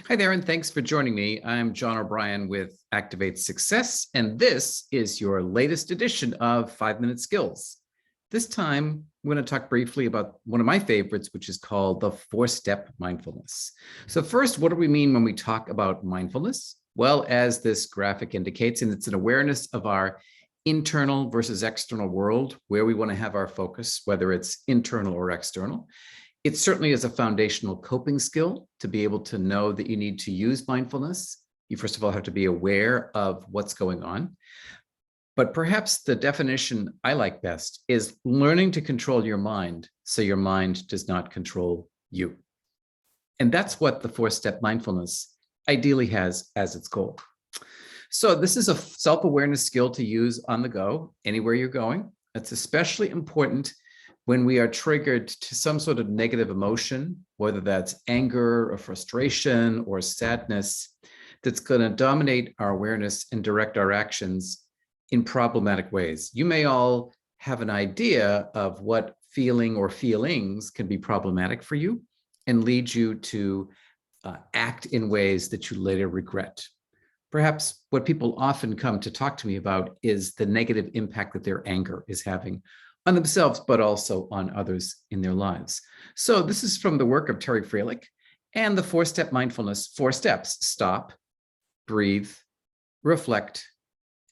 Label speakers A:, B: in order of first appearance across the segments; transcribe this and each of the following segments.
A: Hi there, and thanks for joining me. I'm John O'Brien with Activate Success, and this is your latest edition of 5-Minute Skills. This time, we're going to talk briefly about one of my favorites, which is called the 4-step mindfulness. So first, what do we mean when we talk about mindfulness? Well, as this graphic indicates, and it's an awareness of our internal versus external world, where we want to have our focus, whether it's internal or external. It certainly is a foundational coping skill to be able to know that you need to use mindfulness. You first of all have to be aware of what's going on. But perhaps the definition I like best is learning to control your mind so your mind does not control you. And that's what the 4-step mindfulness ideally has as its goal. So this is a self-awareness skill to use on the go, anywhere you're going. It's especially important when we are triggered to some sort of negative emotion, whether that's anger or frustration or sadness, that's going to dominate our awareness and direct our actions in problematic ways. You may all have an idea of what feeling or feelings can be problematic for you and lead you to act in ways that you later regret. Perhaps what people often come to talk to me about is the negative impact that their anger is having on themselves, but also on others in their lives. So this is from the work of Terry Freilich and the 4-step mindfulness, 4 steps: stop, breathe, reflect,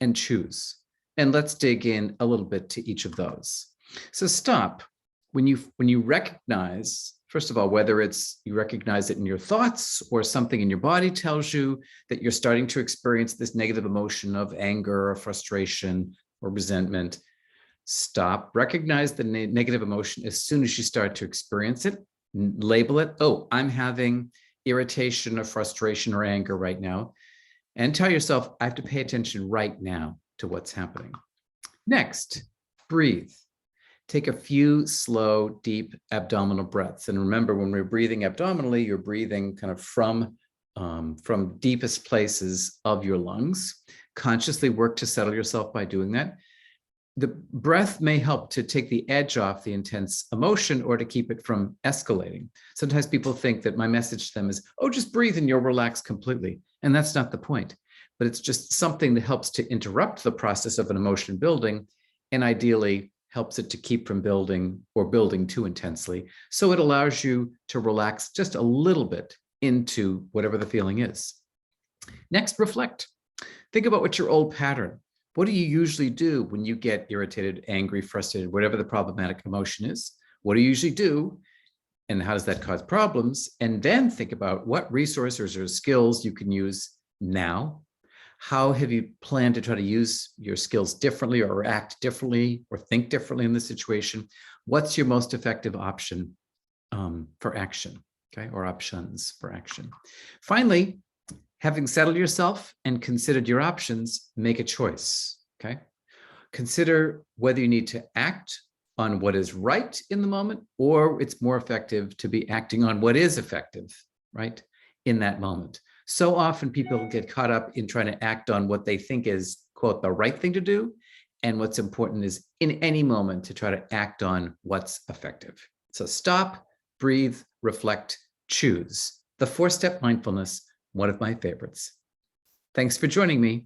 A: and choose. And let's dig in a little bit to each of those. So stop, when you recognize, first of all, whether it's you recognize it in your thoughts or something in your body tells you that you're starting to experience this negative emotion of anger or frustration or resentment, stop, recognize the negative emotion as soon as you start to experience it, label it. Oh, I'm having irritation or frustration or anger right now. And tell yourself, I have to pay attention right now to what's happening. Next, breathe. Take a few slow, deep abdominal breaths. And remember, when we're breathing abdominally, you're breathing kind of from deepest places of your lungs. Consciously work to settle yourself by doing that. The breath may help to take the edge off the intense emotion or to keep it from escalating. Sometimes people think that my message to them is, oh, just breathe and you'll relax completely. And that's not the point, but it's just something that helps to interrupt the process of an emotion building and ideally helps it to keep from building or building too intensely. So it allows you to relax just a little bit into whatever the feeling is. Next, reflect. Think about what's your old pattern. What do you usually do when you get irritated, angry, frustrated, whatever the problematic emotion is? What do you usually do? And how does that cause problems? And then think about what resources or skills you can use now. How have you planned to try to use your skills differently or act differently or think differently in this situation? What's your most effective option for action, okay? Or options for action. Finally, having settled yourself and considered your options, make a choice, okay? Consider whether you need to act on what is right in the moment, or it's more effective to be acting on what is effective, right, in that moment. So often people get caught up in trying to act on what they think is, quote, the right thing to do. And what's important is in any moment to try to act on what's effective. So stop, breathe, reflect, choose. The 4-step mindfulness, one of my favorites. Thanks for joining me.